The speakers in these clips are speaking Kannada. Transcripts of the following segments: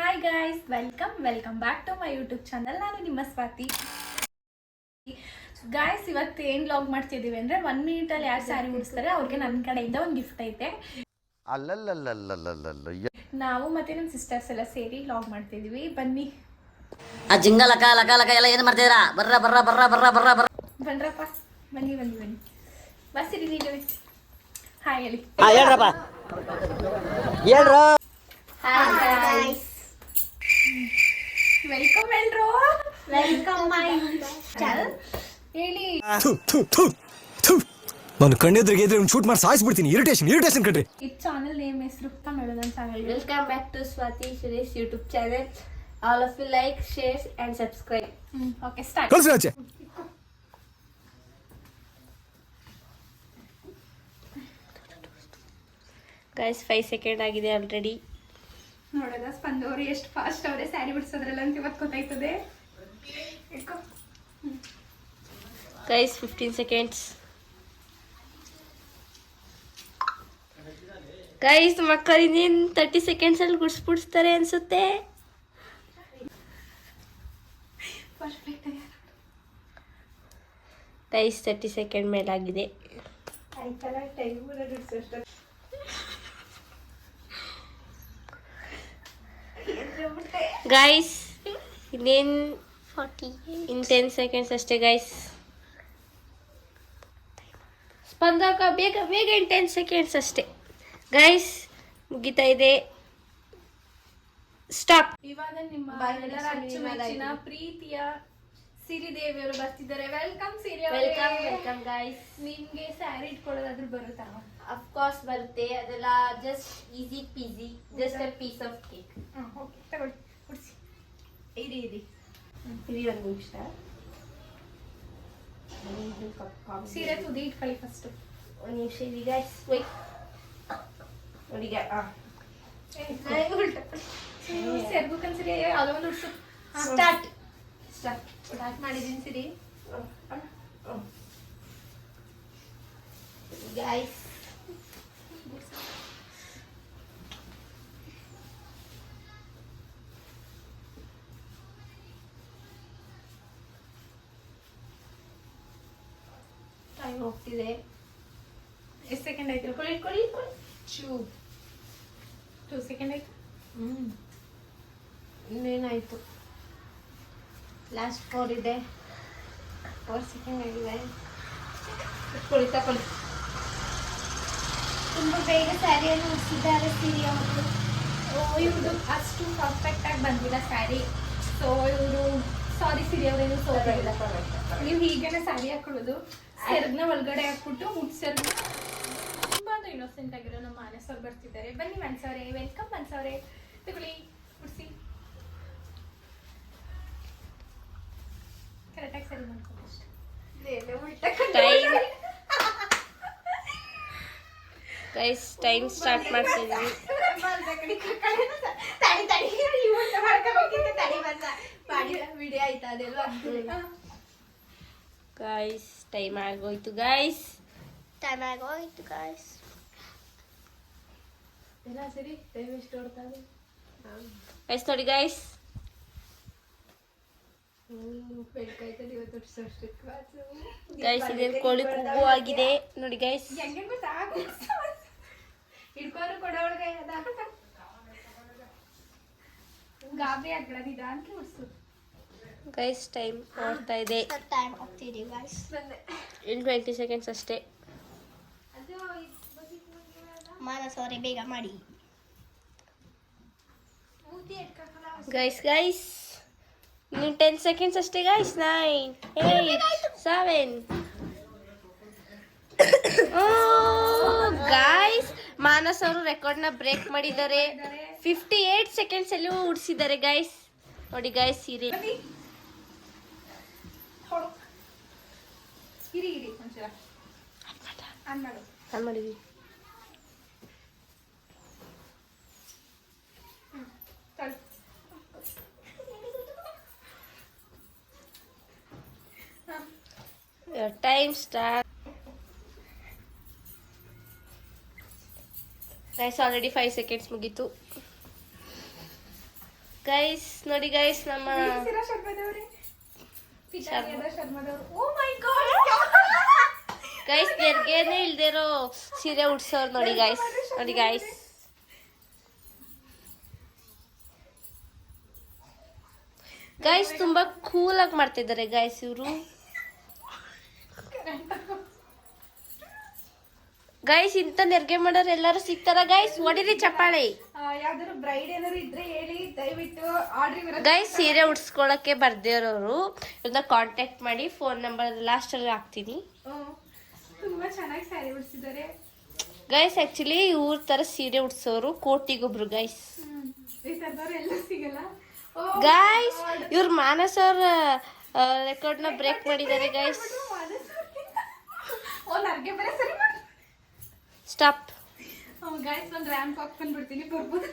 Hi guys, welcome back to my YouTube channel. ನಾನು ನಿಮ್ಮ ಸ್ವಾತಿ. ಗಾಯ್ಸ್, ಇವತ್ತು ಏನು ಲಾಗ್ ಮಾಡ್ತಿದ್ದೀವಿ ಅಂದರೆ 1 ಮಿನಿಟಲ್ಲಿ ಯಾರು ಸ್ಯಾರಿ ಉಡಿಸ್ತಾರೆ ಅವ್ರಿಗೆ ನನ್ನ ಕಡೆಯಿಂದ ಒಂದು ಗಿಫ್ಟ್ ಐತೆ. ನಾವು ಮತ್ತೆ ನಮ್ಮ ಸಿಸ್ಟರ್ಸ್ ಎಲ್ಲ ಸೇರಿ ಲಾಗ್ ಮಾಡ್ತಿದ್ದೀವಿ. ಬನ್ನಿ. ಆ ಜಿಂಗ ಲಕ ಲಕ ಲಕ ಎಲ್ಲ ಏನು ಮಾಡ್ತಿದ್ದೀರಾ? ಬನ್ರಪ್ಪ, ಬನ್ನಿ ಬಸ್ಸಿರಿ. ನೀವು ಹಾಯ್ ಹೇಳಿ. ಹೇಳ್ರಪ್ಪ, ಹೇಳ್ರು. ಹಾಯ್ ಗಾಯ್ಸ್, ವೆಲ್ಕಮ್ ಎಲ್ರು. Welcome my channel. ಹೇಳಿ. ನಾನು ಕಣ್ಣೆದ್ರಿಗೆ ಇದ್ರೆ ಶೂಟ್ ಮಾಡಿ ಸಾಯಿಸ್ಬಿಡ್ತೀನಿ. ಇರಿಟೇಷನ್ ಕಣ್ರಿ. ಈ ಚಾನಲ್ ನೇಮ್ ಹೆಸರು madam channel. Welcome back to Swati Suresh YouTube channel. All of you like, share and subscribe. Okay, start. ಕಳ್ಸಿ ಆಚೆ. Guys, 5 seconds ಆಗಿದೆ ಆಲ್ರೆಡಿ. ನೋಡೋದ ಸ್ಪಂದವ್ರು ಎಷ್ಟು ಫಾಸ್ಟ್ ಅವರೇ ಸ್ಯಾರಿ ಬಿಡಿಸೋದ್ರಲ್ಲ ಅಂತ ಇವತ್ತು ಗೊತ್ತಾಯ್ತದೆ. Guys, 15 seconds. Guys, ಮಕ್ಕಳು ಇನ್ನೇನು 30 seconds ಅಲ್ಲಿ ಗುಡಿಸ್ಬಿಡಿಸ್ತಾರೆ ಅನ್ಸುತ್ತೆ. Guys, 30 seconds ಮೇಲಾಗಿದೆ. Guys, ಇನ್ನೇನು 40 in 10 seconds ಅಷ್ಟೇ ಗೈಸ್. ಸ್ಪಂದಕ ಬೇಗ in 10 seconds ಅಷ್ಟೇ ಗೈಸ್. ಮುಗಿತಾ ಇದೆ. ಸ್ಟಾಪ್. ಇವಾಗ ನಿಮ್ಮ ಎಲ್ಲರ ಅಚ್ಚುಮೆಚ್ಚಿನ ಪ್ರೀತಿಯ ಸಿರಿದೇವಿ ಅವರು ಬರ್ತಿದ್ದಾರೆ. ವೆಲ್ಕಮ್ ಸಿರಿ ಅವರೇ. Welcome guys. ನಿಮ್ಗೆ ಸ್ಯಾರಿ ಇಟ್ಕೊಳ್ಳೋದಾದ್ರೂ ಬರುತ್ತಾ? ಆಫ್ ಕೋರ್ಸ್ ಬರುತ್ತೆ. ಅದೆಲ್ಲ just easy peasy, just a piece of cake. Okay, ತಗೊಳ್ಳಿ, ಕುಡಿಸಿ. ಇರಿ ಇರಿ ಒಂದು ನಿಮಿಷ. ಸೀರೆ ತುದಿ ಇಟ್ಕೊಳ್ಳಿ ಫಸ್ಟ್. ಒಂದು ನಿಮಿಷ ಇರಿ ಗೈಸ್, ವೆಯ್ಟ್. ನೋಡಿ ಸೆರ್ಗು ಕನ್ಸಿರಿ ಯಾವುದೋ ಒಂದು ಉಡ್ಸು. ಸ್ಟಾರ್ಟ್ ಮಾಡಿದ್ದೀನಿ ಸಿರಿ ಗೈಸ್. ಟೈಮ್ ಹೋಗ್ತಿದೆ. ಎಷ್ಟು ಸೆಕೆಂಡ್ ಆಯ್ತು? ಇಟ್ಕೊಳ್ಳಿ. 2 ಸೆಕೆಂಡ್ ಆಯ್ತು. ಇನ್ನೇನಾಯ್ತು? ಲಾಸ್ಟ್ 4 ಇದೆ. 4 ಸೆಕೆಂಡ್ ಆಗಿದೆ. ತಗೊಳ್ಳಿ. ತುಂಬ ಬೇಗ ಸ್ಯಾರಿಯನ್ನು ಉಡಿಸಿದ್ದಾರೆ ಸಿರಿ ಅವರು. ಇವರು ಅಷ್ಟು ಪರ್ಫೆಕ್ಟ್ ಆಗಿ ಬಂದಿಲ್ಲ ಸ್ಯಾರಿ. ಸೊ ಇವರು ಸಾರಿ ಸಿರಿ ಅವರೇನು ಸೋತಿಲ್ಲ. ನೀವು ಹೀಗೇನೆ ಸ್ಯಾರಿ ಹಾಕೊಳ್ಳೋದು. ಸೆರ್ಗ್ನ ಒಳಗಡೆ ಹಾಕ್ಬಿಟ್ಟು ಮುಟ್ಸರ್ಗ. ತುಂಬಾ ಇನ್ನೋಸೆಂಟ್ ಆಗಿರೋ ನಮ್ಮ ಮಾನಸವ್ರು ಬರ್ತಿದ್ದಾರೆ. ಬನ್ನಿ ಮನ್ಸವ್ರೆ. ವೆಲ್ಕಮ್ ಮನ್ಸವ್ರೆ. ತಗೊಳ್ಳಿ, ಮುಟ್ಸಿ. ಕರೆಕ್ಟಾಗಿ ಸರಿ ಮಾಡ್ಕೊಂಡು ಗೈಸ್, ಟೈಮ್ ಸ್ಟಾರ್ಟ್ ಮಾಡ್ತಿದ್ದೀವಿ. ಗೈಸ್, ಟೈಮ್ ಆಗೋಯ್ತು ಗೈಸ್. ಎಲ್ಲ ಸರಿ. ಟೈಮ್ ಎಷ್ಟು ಹೊಡ್ತಾರೆ ಗೈಸ್ ನೋಡಿ ಗೈಸ್. ಬೇಕಾಯ್ತದೆ ಇವತ್ತು ಗೈಸ್, ಇದೇನು ಕೋಳಿ ಕೂಗು ಆಗಿದೆ ನೋಡಿ ಗೈಸ್. ಹೆಂಗೆ ಗೊತ್ತಾ? ಹಿಡ್ಕೊಂಡು ಕೊಡೋಳ್ಗೆ ಗಾಬರಿ ಆಗ್ಬಿಡೋದಿದ ಅಂತ ಉಡ್ಸು. ಗೈಸ್, ಟೈಮ್ ನೋಡ್ತಾ ಇದೆ. ಇನ್ನು 20 seconds ಅಷ್ಟೇ. ಮಾನಸವರೇ ಬೇಗ ಮಾಡಿ ಗೈಸ್. ಇನ್ನು 10 seconds ಅಷ್ಟೇ ಗೈಸ್. 9, 8, 7. ಗೈಸ್, ಮಾನಸ್ ಅವರು ರೆಕಾರ್ಡ್ನ ಬ್ರೇಕ್ ಮಾಡಿದ್ದಾರೆ. 58 seconds ಅಲ್ಲಿ ಉಡ್ಸಿದ್ದಾರೆ ಗೈಸ್. ನೋಡಿ ಗೈಸ್, ಸೀರೆ ಇರಿ ಒಂಚೂರ ಆನ್ ಮಾಡು. ಆನ್ ಮಾಡಿದ್ವಿ. Time start. Guys, already 5 seconds ಮುಗೀತು. ಗೈಸ್ ನೋಡಿ ಗೈಸ್ ನಮ್ಮ ಸಿರಾ ಶರ್ಮದವ್ರೆ ಪಿತಾರಿಯಾದ ಶರ್ಮದವ್ರು. ಓ ಮೈ ಗಾಡ್ ಗೈಸ್ ನೆರ್ಗೆನೆ ಇಲ್ದಿರೋ ಸೀರೆ ಉಡ್ಸೋರು ನೋಡಿ ಗೈಸ್. ನೋಡಿ ಗೈಸ್ ಗೈಸ್ ತುಂಬಾ ಕೂಲ್ ಆಗಿ ಮಾಡ್ತಿದ್ದಾರೆ ಗೈಸ್ ಇವರು. ಗೈಸ್ ಇಂತ ನೆರ್ಗೆ ಮಾಡೋರು ಎಲ್ಲರೂ ಸಿಗ್ತಾರ ಗೈಸ್? ಹೊಡಿರಿ ಚಪ್ಪಾಳೆ. ಯಾವ್ದಾದ್ರು ಬ್ರೈಡ್ ಏನಾದ್ರು ಇದ್ರೆ ಹೇಳಿ ದಯವಿಟ್ಟು ಆರ್ಡರ್. ಗೈಸ್ ಸೀರೆ ಉಡ್ಸ್ಕೊಳಕ್ಕೆ ಬರ್ದಿರೋರು ಇವ್ರನ್ನ ಕಾಂಟ್ಯಾಕ್ಟ್ ಮಾಡಿ, ಫೋನ್ ನಂಬರ್ ಲಾಸ್ಟ್ ಅಲ್ಲಿ ಹಾಕ್ತೀನಿ. ತುಂಬಾ ಚೆನ್ನಾಗಿ ಸ್ಯಾರಿ ಉಡ್ಸಿದ್ದಾರೆ ಗೈಸ್. ಆಕ್ಚುಲಿ ಇವ್ರ ತರ ಸೀರೆ ಉಡ್ಸೋರು ಕೋಟಿಗೊಬ್ರು ಗೈಸ್. ಈ ತರದವ್ರು ಎಲ್ಲ ಸಿಗಲ್ಲ ಗೈಸ್ ಇವ್ರ ಮಾನಸ್ ಅವ್ರ ರೆಕಾರ್ಡ್ ನ ಬ್ರೇಕ್ ಮಾಡಿದ್ದಾರೆ ಗೈಸ್. ಓ ನರ್ಗೆ ಬರ ಸರಿ ಮಾಡಿ ಸ್ಟಾಪ್. ಗೈಸ್ ಒಂದು ರ್ಯಾಂಪ್ ಹಾಕ್ಕೊಂಡು ಬಿಡ್ತೀನಿ ಬರ್ಬೋದು.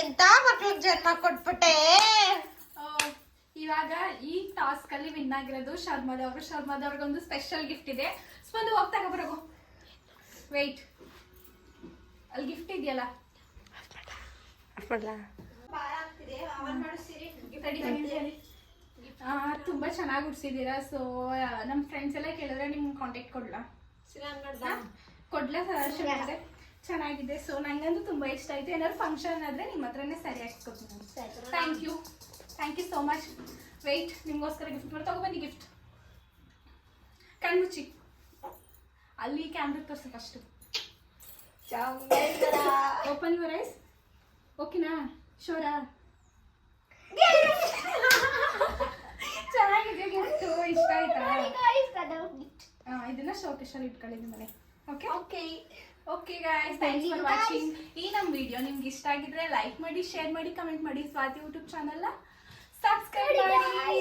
ಎಂತ ಮಕ್ಳಿಗೆ ಜನ್ಮ ಕೊಟ್ಬಿಟ್ಟೆ. ಇವಾಗ ಈ ಟಾಸ್ಕ್ ಅಲ್ಲಿ ವಿನ್ ಆಗಿರೋದು ಶರ್ಮಾದವರು. ಶರ್ಮಾದವ್ರಿಗೊಂದು ಸ್ಪೆಷಲ್ ಗಿಫ್ಟ್ ಇದೆ. ಸ್ಪಂದು ಹೋಗ್ತಾಗ ಬರೋಗು. ವೆಯ್ಟ್, ಅಲ್ಲಿ ಗಿಫ್ಟ್ ಇದೆಯಲ್ಲ. ತುಂಬಾ ಚೆನ್ನಾಗಿ ಉಡ್ಸಿದೀರಾ. ಸೊ ನಮ್ ಫ್ರೆಂಡ್ಸ್ ಎಲ್ಲ ಕೇಳಿದ್ರೆ ನಿಮ್ಗೆ ಕಾಂಟ್ಯಾಕ್ಟ್ ಕೊಡ್ಲಾ? ಶ್ರೀಮಂತೆ ಚೆನ್ನಾಗಿದೆ. ಸೊ ನಂಗಂತೂ ತುಂಬಾ ಇಷ್ಟ ಆಯ್ತು. ಏನಾದ್ರು ಫಂಕ್ಷನ್ ಆದ್ರೆ ನಿಮ್ಮ ಹತ್ರನೇ ಸರಿ ಹಾಕ್ಸ್ಕೊತೀನಿ. Thank you so much. Wait, ನಿಮ್ಗೋಸ್ಕರ ಗಿಫ್ಟ್ ಮಾಡಿ ತಗೊಬನ್ನಿ. ಗಿಫ್ಟ್ ಕಣ್ಮುಚ್ಚಿ, ಅಲ್ಲಿ ಕ್ಯಾಮ್ರಾ ತೋರ್ಸಕ್ಕೆ ಅಷ್ಟು. Open your eyes. ಓಕೆನಾ? ಶೋರಾ? ಚೆನ್ನಾಗಿದೆ ಗಿಫ್ಟ್. ಇಷ್ಟ ಆಯ್ತಾ? ಇದನ್ನ ಶೋಕೇಶಲ್ಲಿ ಇಟ್ಕೊಳ್ಳಿ ಮನೆ. Okay guys, thanks for watching. ಈ ನಮ್ಮ ವಿಡಿಯೋ ನಿಮ್ಗೆ ಇಷ್ಟ ಆಗಿದ್ರೆ ಲೈಕ್ ಮಾಡಿ, ಶೇರ್ ಮಾಡಿ, ಕಮೆಂಟ್ ಮಾಡಿ. ಸ್ವಾತಿ ಯೂಟ್ಯೂಬ್ ಚಾನಲ್ನ ಸಬ್ಸ್ಕ್ರೈಬ್ ಮಾಡಿ.